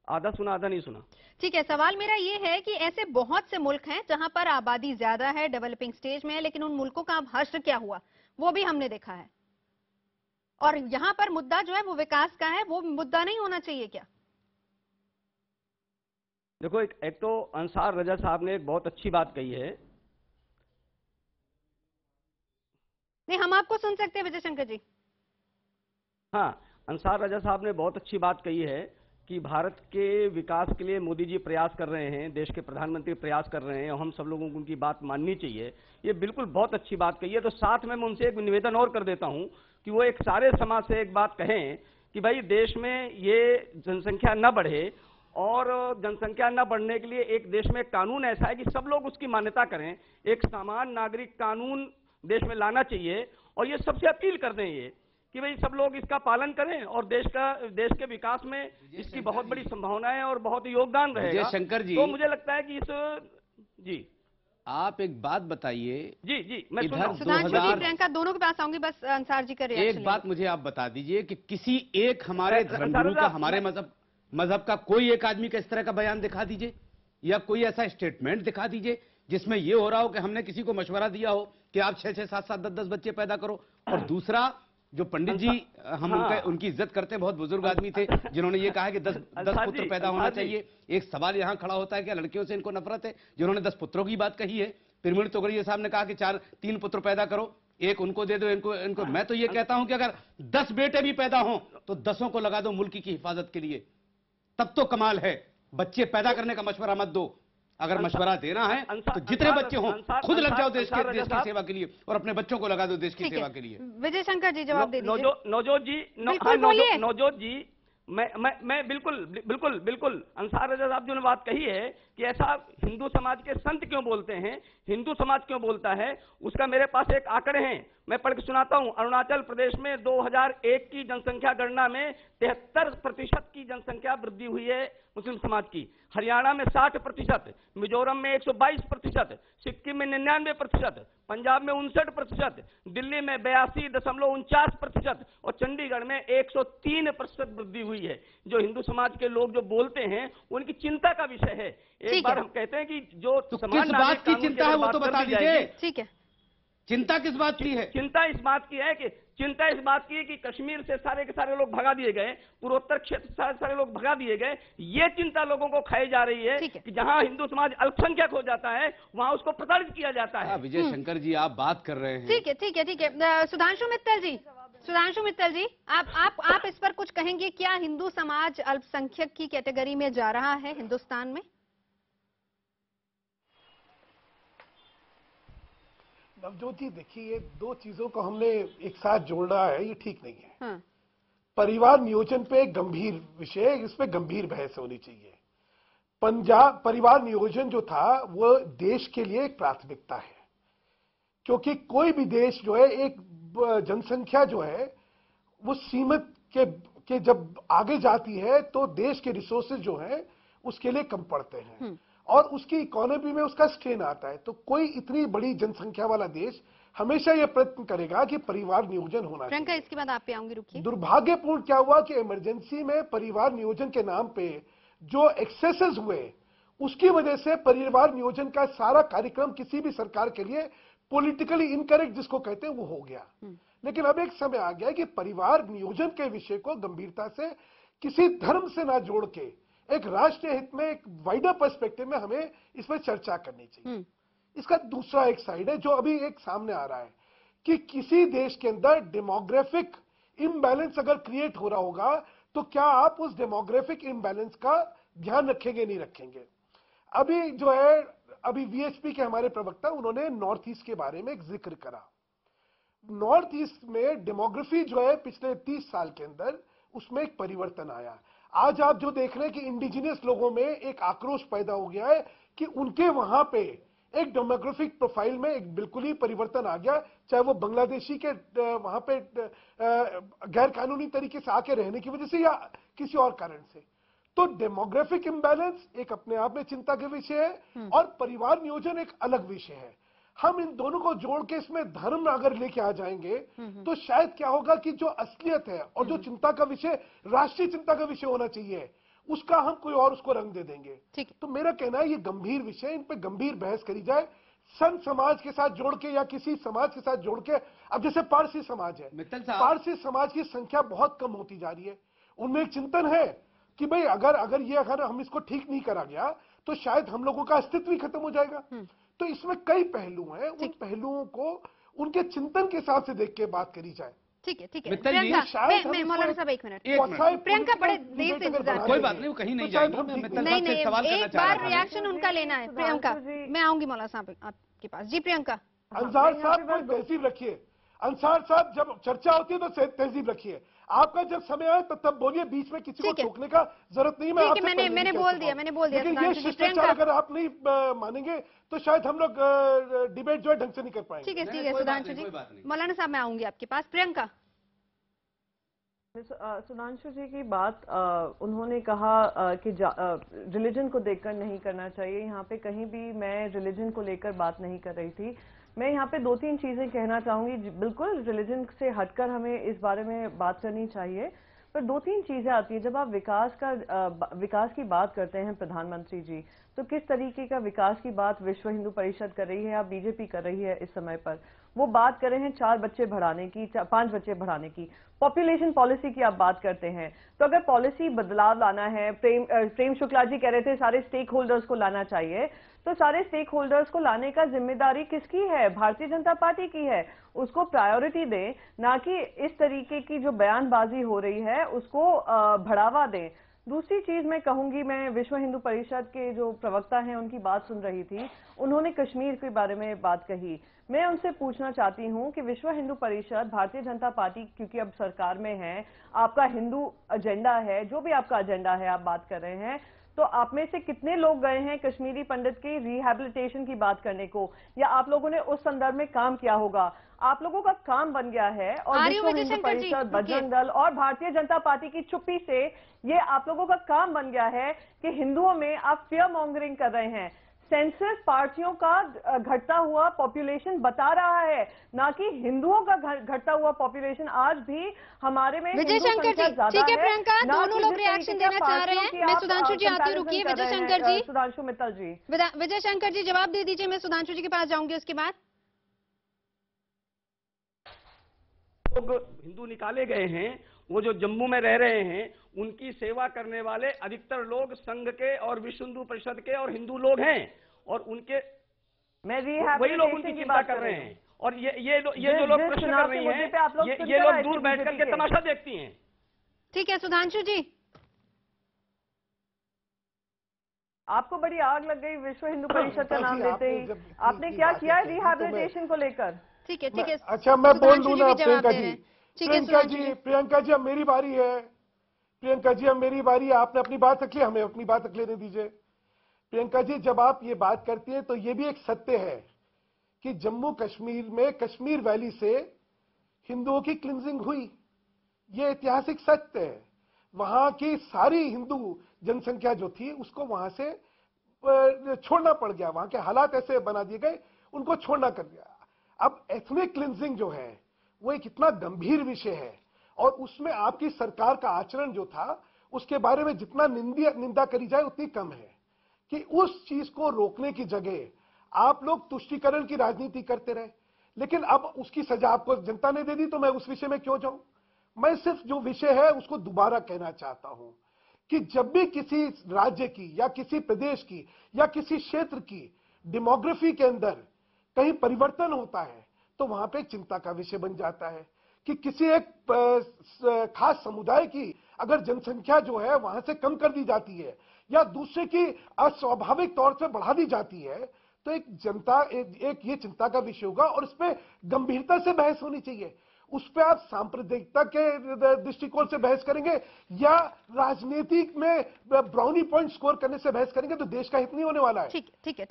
आधा सुना आधा नहीं सुना। ठीक है, सवाल मेरा ये है कि ऐसे बहुत से मुल्क हैं जहां पर आबादी ज्यादा है, डेवलपिंग स्टेज में है, लेकिन उन मुल्कों का अब हश्र क्या हुआ वो भी हमने देखा है। और यहाँ पर मुद्दा जो है वो विकास का है, वो मुद्दा नहीं होना चाहिए क्या? देखो, एक तो अंसार रजा साहब ने एक बहुत अच्छी बात कही है। नहीं, हम आपको सुन सकते हैं विजय शंकर जी। हाँ, अंसार रजा साहब ने बहुत अच्छी बात कही है कि भारत के विकास के लिए मोदी जी प्रयास कर रहे हैं, देश के प्रधानमंत्री प्रयास कर रहे हैं और हम सब लोगों को उनकी बात माननी चाहिए। ये बिल्कुल बहुत अच्छी बात कही है। तो साथ में मैं उनसे एक निवेदन और कर देता हूं कि वो एक सारे समाज से एक बात कहें कि भाई देश में ये जनसंख्या न बढ़े और जनसंख्या न बढ़ने के लिए एक देश में कानून ऐसा है कि सब लोग उसकी मान्यता करें। एक समान नागरिक कानून देश में लाना चाहिए और ये सबसे अपील करते हैं ये कि भाई सब लोग इसका पालन करें और देश के विकास में इसकी बहुत बड़ी संभावना है और बहुत योगदान रहेगा। शंकर जी, तो मुझे लगता है कि जी आप एक बात बताइए। जी मैं इधर सुधांशु जी, प्रियंका दोनों के पास आऊंगी, बस अंसार जी का रिएक्शन। एक बात मुझे आप बता दीजिए कि किसी एक हमारे धर्मगुरु का, हमारे मजहब का कोई एक आदमी का इस तरह का बयान दिखा दीजिए या कोई ऐसा स्टेटमेंट दिखा दीजिए जिसमें यह हो रहा हो कि हमने किसी को मशवरा दिया हो कि आप 6-6, 7-7, 10-10 बच्चे पैदा करो। और दूसरा, जो पंडित जी हम उनकी इज्जत करते हैं, बहुत बुजुर्ग आदमी थे जिन्होंने ये कहा कि 10 पुत्र पैदा होना चाहिए। एक सवाल यहां खड़ा होता है कि लड़कियों से इनको नफरत है, जिन्होंने 10 पुत्रों की बात कही है। पिरमिड तोगड़िया साहब ने कहा कि 3 पुत्र पैदा करो, एक उनको दे दो, इनको। मैं तो ये कहता हूं कि अगर 10 बेटे भी पैदा हों तो 10 को लगा दो मुल्क की हिफाजत के लिए, तब तो कमाल है। बच्चे पैदा करने का मशवरा मत दो। अगर मशवरा देना है तो जितने बच्चे हों खुद लग जाओ देश की सेवा के लिए और अपने बच्चों को लगा दो देश की सेवा के लिए। विजय शंकर जी जवाब दे दीजिए। नवजोत जी मैं बिल्कुल अंसार रजा साहब जो ने बात कही है कि ऐसा हिंदू समाज के संत क्यों बोलते हैं, हिंदू समाज क्यों बोलता है, उसका मेरे पास एक आंकड़े हैं, मैं पढ़ के सुनाता हूं। अरुणाचल प्रदेश में 2001 की जनसंख्या गणना में 73% की जनसंख्या वृद्धि हुई है मुस्लिम समाज की। हरियाणा में 60%, मिजोरम में 122%, सिक्किम में 99%, पंजाब में 59%, दिल्ली में 82.49% और चंडीगढ़ में 103% वृद्धि हुई है। जो हिंदू समाज के लोग जो बोलते हैं उनकी चिंता का विषय है। एक बार हम कहते हैं कि जो किस बात की चिंता है वो तो बता दीजिए। ठीक है, चिंता किस बात की है? चिंता इस बात की है कि कश्मीर से सारे के सारे लोग भगा दिए गए, पूर्वोत्तर क्षेत्र से सारे लोग भगा दिए गए। ये चिंता लोगों को खाई जा रही है कि जहां हिंदू समाज अल्पसंख्यक हो जाता है वहां उसको प्रताड़ित किया जाता है। विजय शंकर जी आप बात कर रहे हैं। ठीक है। सुधांशु मित्तल जी आप इस पर कुछ कहेंगे? क्या हिंदू समाज अल्पसंख्यक की कैटेगरी में जा रहा है हिंदुस्तान में? नवजोत जी देखिए, ये दो चीजों को हमने एक साथ जोड़ा है, ये ठीक नहीं है। परिवार नियोजन पे एक गंभीर विषय, इस पे गंभीर बहस होनी चाहिए। परिवार नियोजन जो था वो देश के लिए एक प्राथमिकता है, क्योंकि कोई भी देश जो है एक जनसंख्या जो है वो सीमित के जब आगे जाती है तो देश के रिसोर्सेज जो है उसके लिए कम पड़ते हैं और उसकी इकोनॉमी में उसका स्ट्रेन आता है। तो कोई इतनी बड़ी जनसंख्या वाला देश हमेशा यह प्रयत्न करेगा कि परिवार नियोजन होना चाहिए। इसके बाद आप पे आऊंगी, रुकिए। दुर्भाग्यपूर्ण क्या हुआ कि इमरजेंसी में परिवार नियोजन के नाम पे जो एक्सेसेस हुए उसकी वजह से परिवार नियोजन का सारा कार्यक्रम किसी भी सरकार के लिए पॉलिटिकली इनकरेक्ट जिसको कहते हैं वो हो गया। लेकिन अब एक समय आ गया कि परिवार नियोजन के विषय को गंभीरता से किसी धर्म से ना जोड़ के एक राष्ट्रीय हित में एक वाइडर पर्सपेक्टिव में हमें इस पर चर्चा करनी चाहिए। इसका दूसरा एक साइड है जो अभी एक सामने आ रहा है कि किसी देश के अंदर डेमोग्राफिक इम्बैलेंस अगर क्रिएट हो रहा होगा तो क्या आप उस डेमोग्राफिक इम्बैलेंस का ध्यान रखेंगे नहीं रखेंगे। अभी जो है अभी वीएचपी के हमारे प्रवक्ता उन्होंने नॉर्थ ईस्ट के बारे में एक जिक्र करा। नॉर्थ ईस्ट में डेमोग्राफी जो है पिछले 30 साल के अंदर उसमें एक परिवर्तन आया। आज आप जो देख रहे हैं कि इंडिजिनियस लोगों में एक आक्रोश पैदा हो गया है कि उनके वहां पे एक डेमोग्राफिक प्रोफाइल में एक बिल्कुल ही परिवर्तन आ गया, चाहे वो बांग्लादेशी के वहां पे गैर कानूनी तरीके से आके रहने की वजह से या किसी और कारण से। तो डेमोग्राफिक इम्बैलेंस एक अपने आप में चिंता का विषय है और परिवार नियोजन एक अलग विषय है। हम इन दोनों को जोड़ के इसमें धर्म अगर लेके आ जाएंगे तो शायद क्या होगा कि जो असलियत है और जो चिंता का विषय राष्ट्रीय चिंता का विषय होना चाहिए उसका हम कोई और उसको रंग दे देंगे। तो मेरा कहना है ये गंभीर विषय, इन पे गंभीर बहस करी जाए, संत समाज के साथ जोड़ के या किसी समाज के साथ जोड़ के। अब जैसे पारसी समाज है, पारसी समाज की संख्या बहुत कम होती जा रही है। उनमें एक चिंतन है कि भाई अगर हम इसको ठीक नहीं करा गया तो शायद हम लोगों का अस्तित्व ही खत्म हो जाएगा। तो इसमें कई पहलू हैं, उन पहलुओं को उनके चिंतन के हिसाब से देख के बात करी जाए। ठीक है मौलाना साहब एक मिनट, प्रियंका बड़े देर से इंतजार। कोई बात नहीं, वो कहीं नहीं जाएंगे। नहीं, एक बार रिएक्शन उनका लेना है। प्रियंका मैं आऊंगी मौलाना साहब आपके पास। जी प्रियंका। अंसार साहब कोई तहसीब रखिए, अंसार साहब, जब चर्चा होती है तो तहजीब रखिए। आपका जब समय आए तो तब बोलिए, बीच में किसी को टोकने का जरूरत नहीं। मैं आपसे मैंने बोल दिया लेकिन ये शिष्टाचार अगर आप नहीं मानेंगे तो शायद हम लोग डिबेट जो है ढंग से नहीं कर पाएंगे। ठीक है सुधांशु जी। मौलाना साहब मैं आऊंगी आपके पास। प्रियंका। सुधांशु जी की बात, उन्होंने कहा कि रिलीजन को देखकर नहीं करना चाहिए। यहाँ पे कहीं भी मैं रिलीजन को लेकर बात नहीं कर रही थी। मैं यहाँ पे 2-3 चीजें कहना चाहूंगी। बिल्कुल रिलीजन से हटकर हमें इस बारे में बात करनी चाहिए, पर 2-3 चीजें आती हैं। जब आप विकास की बात करते हैं प्रधानमंत्री जी, तो किस तरीके का विकास की बात विश्व हिंदू परिषद कर रही है या बीजेपी कर रही है इस समय पर? वो बात कर रहे हैं 4 बच्चे बढ़ाने की, 5 बच्चे बढ़ाने की। पॉपुलेशन पॉलिसी की आप बात करते हैं, तो अगर पॉलिसी बदलाव लाना है, प्रेम शुक्ला जी कह रहे थे सारे स्टेक होल्डर्स को लाना चाहिए, तो सारे स्टेक होल्डर्स को लाने का जिम्मेदारी किसकी है? भारतीय जनता पार्टी की है। उसको प्रायोरिटी दें, ना कि इस तरीके की जो बयानबाजी हो रही है उसको बढ़ावा दें। दूसरी चीज मैं कहूंगी, मैं विश्व हिंदू परिषद के जो प्रवक्ता हैं उनकी बात सुन रही थी, उन्होंने कश्मीर के बारे में बात कही। मैं उनसे पूछना चाहती हूं कि विश्व हिंदू परिषद, भारतीय जनता पार्टी क्योंकि अब सरकार में है, आपका हिंदू एजेंडा है, जो भी आपका एजेंडा है आप बात कर रहे हैं, तो आप में से कितने लोग गए हैं कश्मीरी पंडित की रिहैबिलिटेशन की बात करने को, या आप लोगों ने उस संदर्भ में काम किया होगा? आप लोगों का काम बन गया है और विश्व हिंदू परिषद, बजरंग दल और भारतीय जनता पार्टी की चुप्पी से ये आप लोगों का काम बन गया है कि हिंदुओं में आप फियर मॉन्गरिंग कर रहे हैं। सेंसस पार्टियों का घटता हुआ पॉपुलेशन बता रहा है, ना कि हिंदुओं का घटता हुआ पॉपुलेशन। आज भी हमारे में विजय शंकर जी, ठीक है प्रियंका, दोनों लोग रिएक्शन देना चाह रहे हैं। मैं सुधांशु जी आती हूँ, रुकिए विजय शंकर जी। सुधांशु मित्तल जी, विजय शंकर जी जवाब दे दीजिए, मैं सुधांशु जी के पास जाऊंगी उसके बाद। लोग हिंदू निकाले गए हैं, वो जो जम्मू में रह रहे हैं, उनकी सेवा करने वाले अधिकतर लोग संघ के और विश्व हिंदू परिषद के और हिंदू लोग हैं, और उनके वही लोग उनकी चिंता कर रहे हैं। और ये जो लोग प्रश्न कर रही हैं, ये लोग दूर बैठ करके तमाशा देखती हैं। ठीक है सुधांशु जी। आपको बड़ी आग लग गई विश्व हिंदू परिषद का नाम लेते ही। आपने क्या किया है रिहैबिलिटेशन को लेकर? ठीक है। अच्छा मैं बोल दूं ना प्रियंका जी। प्रियंका जी अब मेरी बारी है। प्रियंका जी अब मेरी बारी है। आपने अपनी बात रखी, हमें अपनी बात रख लेने दीजिए। प्रियंका जी जब आप ये बात करती हैं तो ये भी एक सत्य है कि जम्मू कश्मीर में कश्मीर वैली से हिंदुओं की क्लिंजिंग हुई। ये ऐतिहासिक सत्य है। वहां की सारी हिंदू जनसंख्या जो थी उसको वहां से छोड़ना पड़ गया। वहां के हालात ऐसे बना दिए गए, उनको छोड़ना कर दिया। अब एथनिक क्लिंजिंग जो है वो एक इतना गंभीर विषय है, और उसमें आपकी सरकार का आचरण जो था उसके बारे में जितना निंदा करी जाए उतनी कम है, कि उस चीज को रोकने की जगह आप लोग तुष्टीकरण की राजनीति करते रहे। लेकिन अब उसकी सजा आपको जनता ने दे दी, तो मैं उस विषय में क्यों जाऊं। मैं सिर्फ जो विषय है उसको दोबारा कहना चाहता हूं कि जब भी किसी राज्य की या किसी प्रदेश की या किसी क्षेत्र की डेमोग्राफी के अंदर कहीं परिवर्तन होता है तो वहां पे चिंता का विषय बन जाता है कि किसी एक खास समुदाय की अगर जनसंख्या जो है वहां से कम कर दी जाती है या दूसरे की अस्वाभाविक तौर से बढ़ा दी जाती है, तो एक ये चिंता का विषय होगा और इस पे गंभीरता से बहस होनी चाहिए। उस पर आप सांप्रदायिकता के दृष्टिकोण से बहस करेंगे या राजनीतिक में ब्राउनी पॉइंट स्कोर करने से बहस करेंगे तो देश का हित नहीं होने वाला है। ठीक है।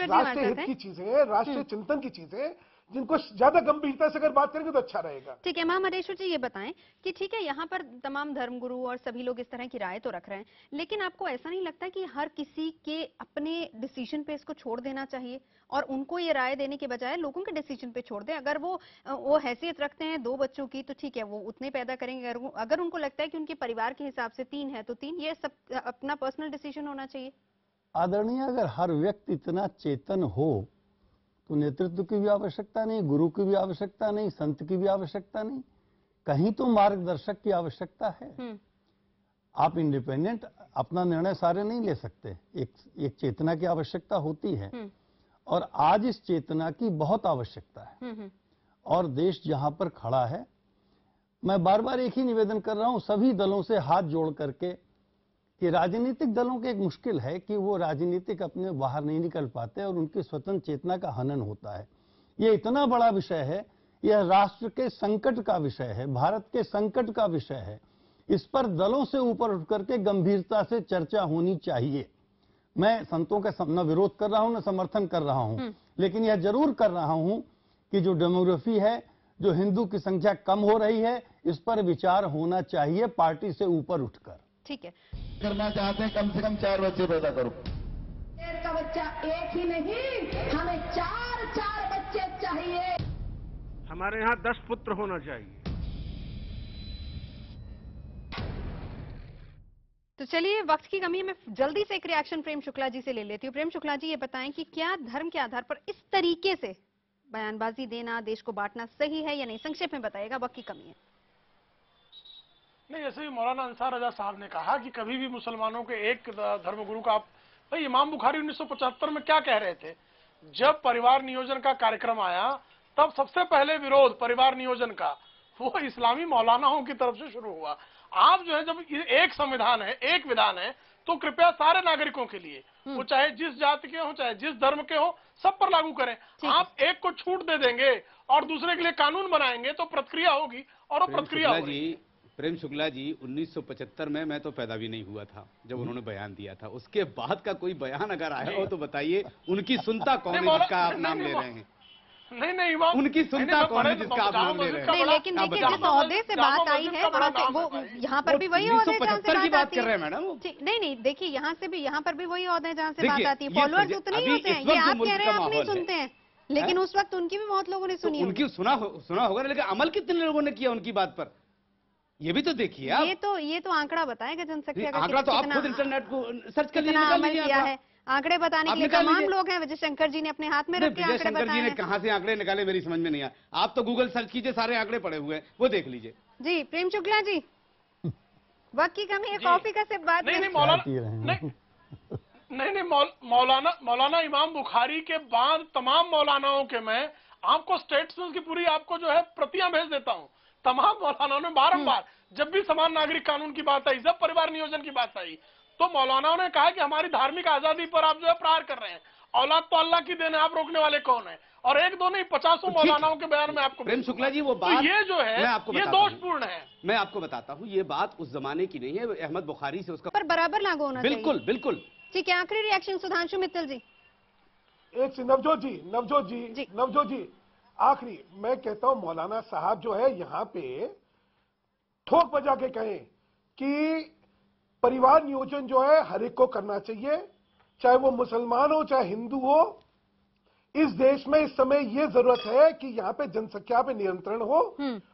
राष्ट्रीय हित की चीजें हैं, राष्ट्रीय चिंतन की चीजें, जिनको ज्यादा गंभीरता से अगर बात करेंगे तो अच्छा रहेगा। ठीक है महामंडेश्वर जी, ये बताएं कि ठीक है यहाँ पर तमाम धर्मगुरु और सभी लोग इस तरह की राय तो रख रहे हैं, लेकिन आपको ऐसा नहीं लगता कि हर किसी के अपने डिसीजन पे इसको छोड़ देना चाहिए और उनको ये राय देने के बजाय लोगों के डिसीजन पे छोड़ दें? अगर वो हैसियत रखते हैं 2 बच्चों की तो ठीक है, वो उतने पैदा करेंगे। अगर उनको लगता है कि उनके परिवार के हिसाब से 3 है तो 3, ये सब अपना पर्सनल डिसीजन होना चाहिए। आदरणीय, अगर हर व्यक्ति इतना चेतन हो तो नेतृत्व की भी आवश्यकता नहीं, गुरु की भी आवश्यकता नहीं, संत की भी आवश्यकता नहीं, कहीं तो मार्गदर्शक की आवश्यकता है। आप इंडिपेंडेंट अपना निर्णय सारे नहीं ले सकते, एक चेतना की आवश्यकता होती है और आज इस चेतना की बहुत आवश्यकता है। और देश जहां पर खड़ा है, मैं बार बार एक ही निवेदन कर रहा हूं सभी दलों से हाथ जोड़ करके कि राजनीतिक दलों की एक मुश्किल है कि वो राजनीतिक अपने बाहर नहीं निकल पाते और उनकी स्वतंत्र चेतना का हनन होता है। ये इतना बड़ा विषय है, यह राष्ट्र के संकट का विषय है, भारत के संकट का विषय है। इस पर दलों से ऊपर उठ करके गंभीरता से चर्चा होनी चाहिए। मैं संतों का न विरोध कर रहा हूं न समर्थन कर रहा हूं, लेकिन यह जरूर कर रहा हूं कि जो डेमोग्राफी है, जो हिंदू की संख्या कम हो रही है, इस पर विचार होना चाहिए पार्टी से ऊपर उठकर। ठीक है, करना चाहते हैं कम से कम 4 बच्चे पैदा करो। शेर का बच्चा एक ही नहीं, हमें 4 बच्चे चाहिए। हमारे यहाँ 10 पुत्र होना चाहिए। तो चलिए, वक्त की कमी में जल्दी से एक रिएक्शन प्रेम शुक्ला जी से ले लेती हूँ। प्रेम शुक्ला जी, ये बताएं कि क्या धर्म के आधार पर इस तरीके से बयानबाजी देना, देश को बांटना सही है या नहीं? संक्षेप में बताइएगा, वक्त की कमी है। नहीं, जैसे भी मौलाना अंसार रजा साहब ने कहा कि कभी भी मुसलमानों के एक धर्मगुरु का, भाई इमाम बुखारी 1975 में क्या कह रहे थे? जब परिवार नियोजन का कार्यक्रम आया तब सबसे पहले विरोध परिवार नियोजन का वो इस्लामी मौलानाओं की तरफ से शुरू हुआ। आप जो है, जब एक संविधान है, एक विधान है, तो कृपया सारे नागरिकों के लिए, वो चाहे जिस जाति के हो, चाहे जिस धर्म के हो, सब पर लागू करें। आप एक को छूट दे देंगे और दूसरे के लिए कानून बनाएंगे तो प्रक्रिया होगी, और वो प्रक्रिया होगी। प्रेम शुक्ला जी, 1975 में मैं तो पैदा भी नहीं हुआ था जब उन्होंने बयान दिया था। उसके बाद का कोई बयान अगर आया हो तो बताइए, उनकी सुनता कौन है जिसका आप नाम ले रहे हैं? नहीं, उनकी सुनता कौन है जिसका आप नाम ले रहे हैं? नहीं, लेकिन देखिए, जिस ओहदे से बात आई है वहाँ से वो यहाँ पर भी वही ओहदे जहाँ से की बात कर रहे है हैं मैडम। नहीं, देखिए, यहाँ से भी, यहाँ पर भी वही ओहदे जहाँ से बात आती है। फॉलोअर्स उतने ही होते हैं। ये आप कह रहे हैं आप नहीं सुनते हैं, लेकिन उस वक्त उनकी भी बहुत लोगों ने सुनी। उनकी सुना होगा, लेकिन अमल कितने लोगों ने किया उनकी बात पर, ये भी तो देखिए आप। ये तो आंकड़ा बताएगा जनसंख्या का। आंकड़ा तो आप खुद इंटरनेट को सर्च कर लीजिए, अमल किया है। आंकड़े बताने के लिए तमाम लोग हैं। विजय शंकर जी ने अपने हाथ में रखे आंकड़े बताए। जी ने कहां से आंकड़े निकाले मेरी समझ में नहीं आया। आप तो गूगल सर्च कीजिए, सारे आंकड़े पड़े हुए हैं, वो देख लीजिए। जी प्रेम शुक्ला जी, वक्त की कमी है, कॉफी का सिर्फ बात नहीं, मौलाना इमाम बुखारी के बाद तमाम मौलानाओं के मैं आपको स्टेटमेंट की पूरी आपको जो है प्रतियां भेज देता हूं। तमाम मौलानाओं ने बारंबार, जब भी समान नागरिक कानून की बात आई, जब परिवार नियोजन की बात आई, तो मौलानाओं ने कहा कि हमारी धार्मिक आजादी पर आप जो है प्रहार कर रहे हैं। औलाद तो अल्लाह की देन है, आप रोकने वाले कौन है? और एक दो नहीं, 50 मौलानाओं के बयान में आपको। प्रेम शुक्ला जी, वो बात, तो ये जो है ये दोषपूर्ण है। मैं आपको बताता हूँ, ये बात उस जमाने की नहीं है। अहमद बुखारी से उसका पर बराबर लागू होना चाहिए। बिल्कुल बिल्कुल। ठीक है, आखिरी रिएक्शन सुधांशु मित्तल जी। एक नवजोत जी आखिरी मैं कहता हूं, मौलाना साहब जो है यहाँ पे ठोक बजा के कहें कि परिवार नियोजन जो है हर एक को करना चाहिए, चाहे वो मुसलमान हो चाहे हिंदू हो। इस देश में इस समय ये जरूरत है कि यहाँ पे जनसंख्या पे नियंत्रण हो,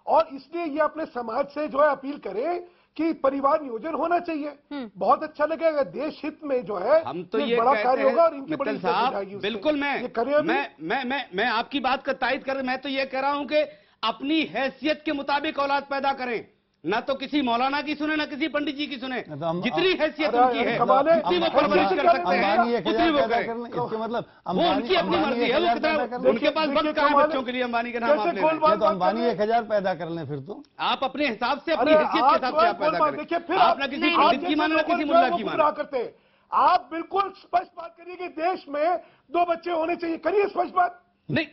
और इसलिए ये अपने समाज से जो है अपील करें कि परिवार नियोजन होना चाहिए। बहुत अच्छा लगेगा, देश हित में जो है हम तो ये बड़ा कार्य होगा और इनकी बड़ी साहब बिल्कुल। मैं आपकी बात का तायद कर, मैं तो ये कह रहा हूं कि अपनी हैसियत के मुताबिक औलाद पैदा करें, ना तो किसी मौलाना की सुने ना किसी पंडित जी की सुने। जितनी हैसियत उनकी है उतनी वो परवरिश कर सकते हैं, उतनी वो करें। इसके मतलब वो उनकी अपनी मर्जी है, वो कितना उनके पास वक्त कहाँ है बच्चों के लिए अंबानी का नाम आप ले रहे हैं। तो अंबानी 1000 पैदा कर लें फिर तो आप अपने हिसाब से, अपनी हैसियत के हिसाब से आप पैदा करें। आप ना किसी पंडित की माने ना किसी मुल्ला की माने। आप बिल्कुल स्पष्ट बात करिए कि देश में 2 बच्चे होने चाहिए, करिए स्पष्ट बात। नहीं,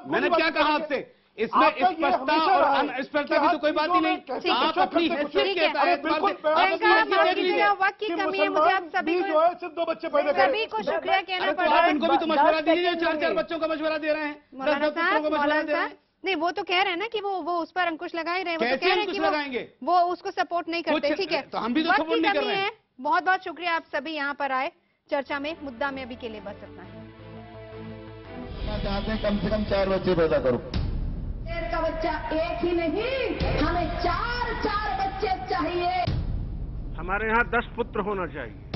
मैंने क्या कहा आपसे? इसमें स्पष्टता और अनस्पष्टता की तो कोई बात ही नहीं। आप अपनी हैसियत के तहत वक्त की कमी है, मुझे आप सभी जो है सिर्फ 2 बच्चे पैदा करें। सभी को शुक्रिया कहना पड़ेगा। आप इनको भी तो मशवरा दीजिए, 4-4 बच्चों का मशवरा दे रहे हैं, 10-10 बच्चों का मशवरा दे रहे हैं। नहीं, वो तो कह रहे हैं ना कि वो उस पर अंकुश लगा ही रहे हैं। वो तो कह रहे हैं कि वो उसको सपोर्ट नहीं करते। ठीक है, तो हम भी तो सपोर्ट नहीं कर रहे हैं। बहुत बहुत शुक्रिया, आप सभी यहाँ पर आए चर्चा में। मुद्दा में अभी के लिए बस इतना ही। चाहते हैं कम से कम 4 बच्चे पैदा करो। शेर का बच्चा एक ही नहीं, हमें 4 बच्चे चाहिए। हमारे यहाँ 10 पुत्र होना चाहिए।